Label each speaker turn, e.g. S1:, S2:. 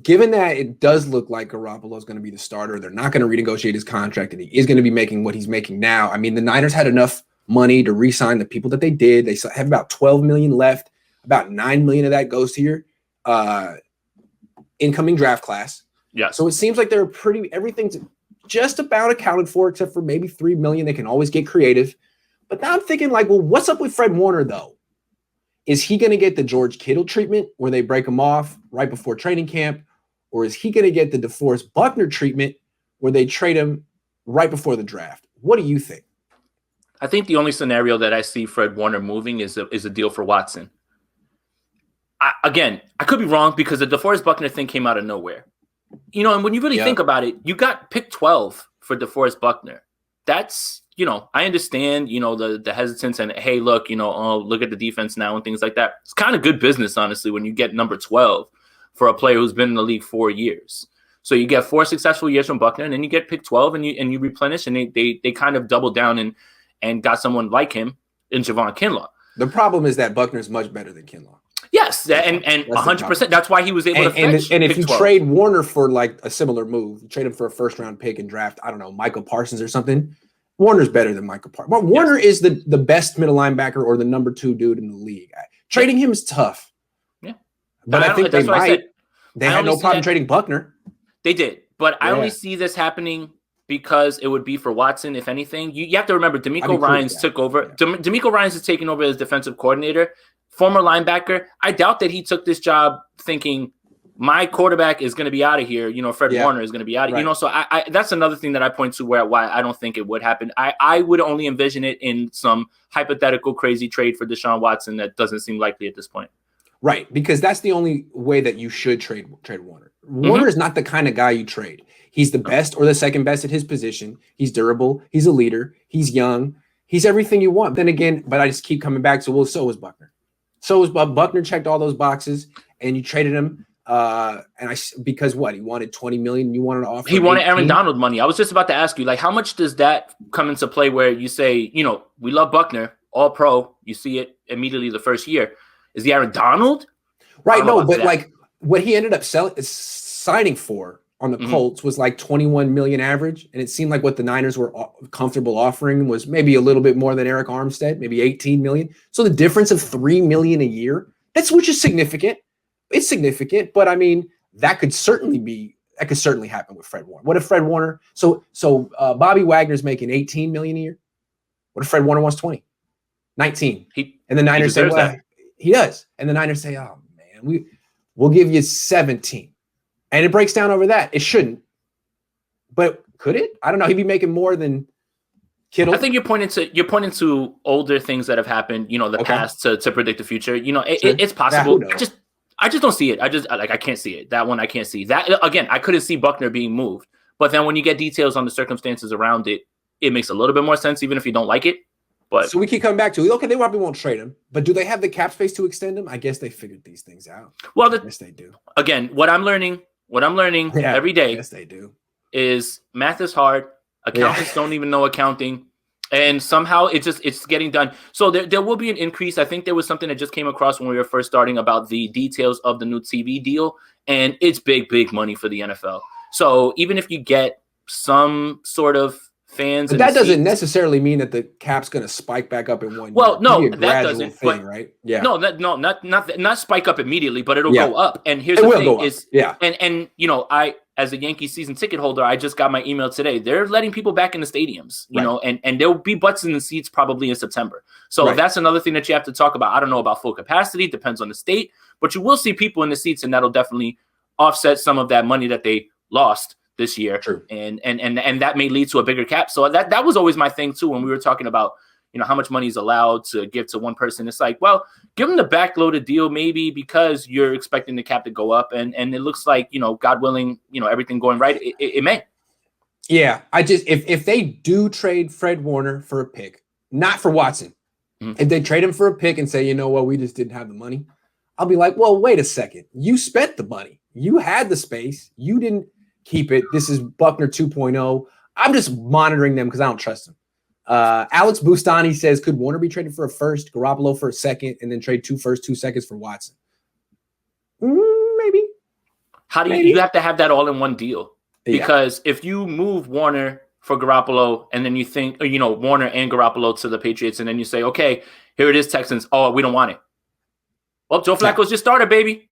S1: given that it does look like Garoppolo is going to be the starter, they're not going to renegotiate his contract, and he is going to be making what he's making now. I mean, the Niners had enough money to re-sign the people that they did. They have about $12 million left. About $9 million of that goes to your incoming draft class.
S2: Yeah.
S1: So it seems like they're everything's just about accounted for, except for maybe $3 million. They can always get creative. But now I'm thinking, like, well, what's up with Fred Warner, though? Is he going to get the George Kittle treatment where they break him off right before training camp? Or is he going to get the DeForest Buckner treatment where they trade him right before the draft? What do you think?
S2: I think the only scenario that I see Fred Warner moving is a deal for Watson. I could be wrong because the DeForest Buckner thing came out of nowhere. And when you really think about it, you got pick 12 for DeForest Buckner. That's, I understand, the hesitance and, hey, look, look at the defense now and things like that. It's kind of good business, honestly, when you get number 12 for a player who's been in the league 4 years. So you get 4 successful years from Buckner, and then you get pick 12 and you replenish, and they kind of double down and got someone like him in Javon Kinlaw.
S1: The problem is that Buckner's much better than Kinlaw.
S2: Yes, and 100%. That's why he was able to finish.
S1: And if you
S2: 12.
S1: trade Warner for like a similar move, you trade him for a first-round pick and draft, I don't know, Michael Parsons or something, Warner's better than Michael Parsons. Well, Warner is the best middle linebacker or the number 2 dude in the league. Trading him is tough.
S2: Yeah.
S1: But I think they might. They had no problem trading Buckner.
S2: They did. But I only see this happening because it would be for Watson, if anything. You have to remember, DeMeco Ryans took over. Yeah. DeMeco Ryans is taking over as defensive coordinator. Former linebacker. I doubt that he took this job thinking my quarterback is going to be out of here. Fred Warner is going to be out of here. So I that's another thing that I point to why I don't think it would happen. I would only envision it in some hypothetical crazy trade for Deshaun Watson that doesn't seem likely at this point.
S1: Right, because that's the only way that you should trade Warner. Warner is not the kind of guy you trade. He's the best or the second best at his position. He's durable. He's a leader. He's young. He's everything you want. Then again, but I just keep coming back to, well, so was Buckner. So was Buckner checked all those boxes, and you traded him. Because what? He wanted $20 million. You wanted to offer.
S2: He wanted Aaron Donald money. I was just about to ask you, like, how much does that come into play? Where you say, we love Buckner, all pro. You see it immediately the first year. Is the Aaron Donald?
S1: Right. No, but like what he ended up signing for on the Colts was like 21 million average, and it seemed like what the Niners were comfortable offering was maybe a little bit more than Eric Armstead, maybe 18 million. So the difference of 3 million a year, which is significant. It's significant, but I mean that could certainly happen with Fred Warner. What if Fred Warner? So Bobby Wagner's making 18 million a year. What if Fred Warner wants 20, 19? And the Niners say, well, he does, and the Niners say, oh man, we'll give you 17. And it breaks down over that. It shouldn't. But could it? I don't know. He'd be making more than Kittle.
S2: I think you're pointing to older things that have happened, past to predict the future. It's possible. I just don't see it. I can't see it. That one I can't see. That again, I couldn't see Buckner being moved. But then when you get details on the circumstances around it, it makes a little bit more sense, even if you don't like it. But
S1: so we keep coming back to, okay, they probably won't trade him, but do they have the cap space to extend him? I guess they figured these things out.
S2: Well,
S1: yes, they do.
S2: Again, what I'm learning every day.
S1: Yes, they do.
S2: Is math is hard. Accountants don't even know accounting, and somehow it's getting done. So there will be an increase. I think there was something that just came across when we were first starting about the details of the new TV deal, and it's big money for the NFL. So even if you get some sort of fans,
S1: but that doesn't necessarily mean that the cap's going to spike back up in 1 year.
S2: Well, no, that doesn't.
S1: Thing, right? Yeah.
S2: No, not spike up immediately, but it'll go up. And here's the thing: is and I, as a Yankees season ticket holder, I just got my email today. They're letting people back in the stadiums, and there'll be butts in the seats probably in September. So that's another thing that you have to talk about. I don't know about full capacity; depends on the state, but you will see people in the seats, and that'll definitely offset some of that money that they lost this year.
S1: True.
S2: And that may lead to a bigger cap. So that was always my thing too when we were talking about, how much money is allowed to give to one person. It's like, well, give them the backloaded deal maybe because you're expecting the cap to go up, and it looks like, God willing, everything going right, it may.
S1: Yeah, if they do trade Fred Warner for a pick, not for Watson, if they trade him for a pick and say, we just didn't have the money, I'll be like, well, wait a second. You spent the money. You had the space. You didn't keep it. This is Buckner 2.0. I'm just monitoring them because I don't trust them. Alex Bustani says, could Warner be traded for a first, Garoppolo for a second, and then trade 2 firsts, 2 seconds for Watson? Maybe.
S2: How do
S1: Maybe.
S2: you have to have that all in one deal?
S1: Yeah.
S2: Because if you move Warner for Garoppolo and then you think, Warner and Garoppolo to the Patriots, and then you say, okay, here it is, Texans. Oh, we don't want it. Well, Joe Flacco's just started, baby.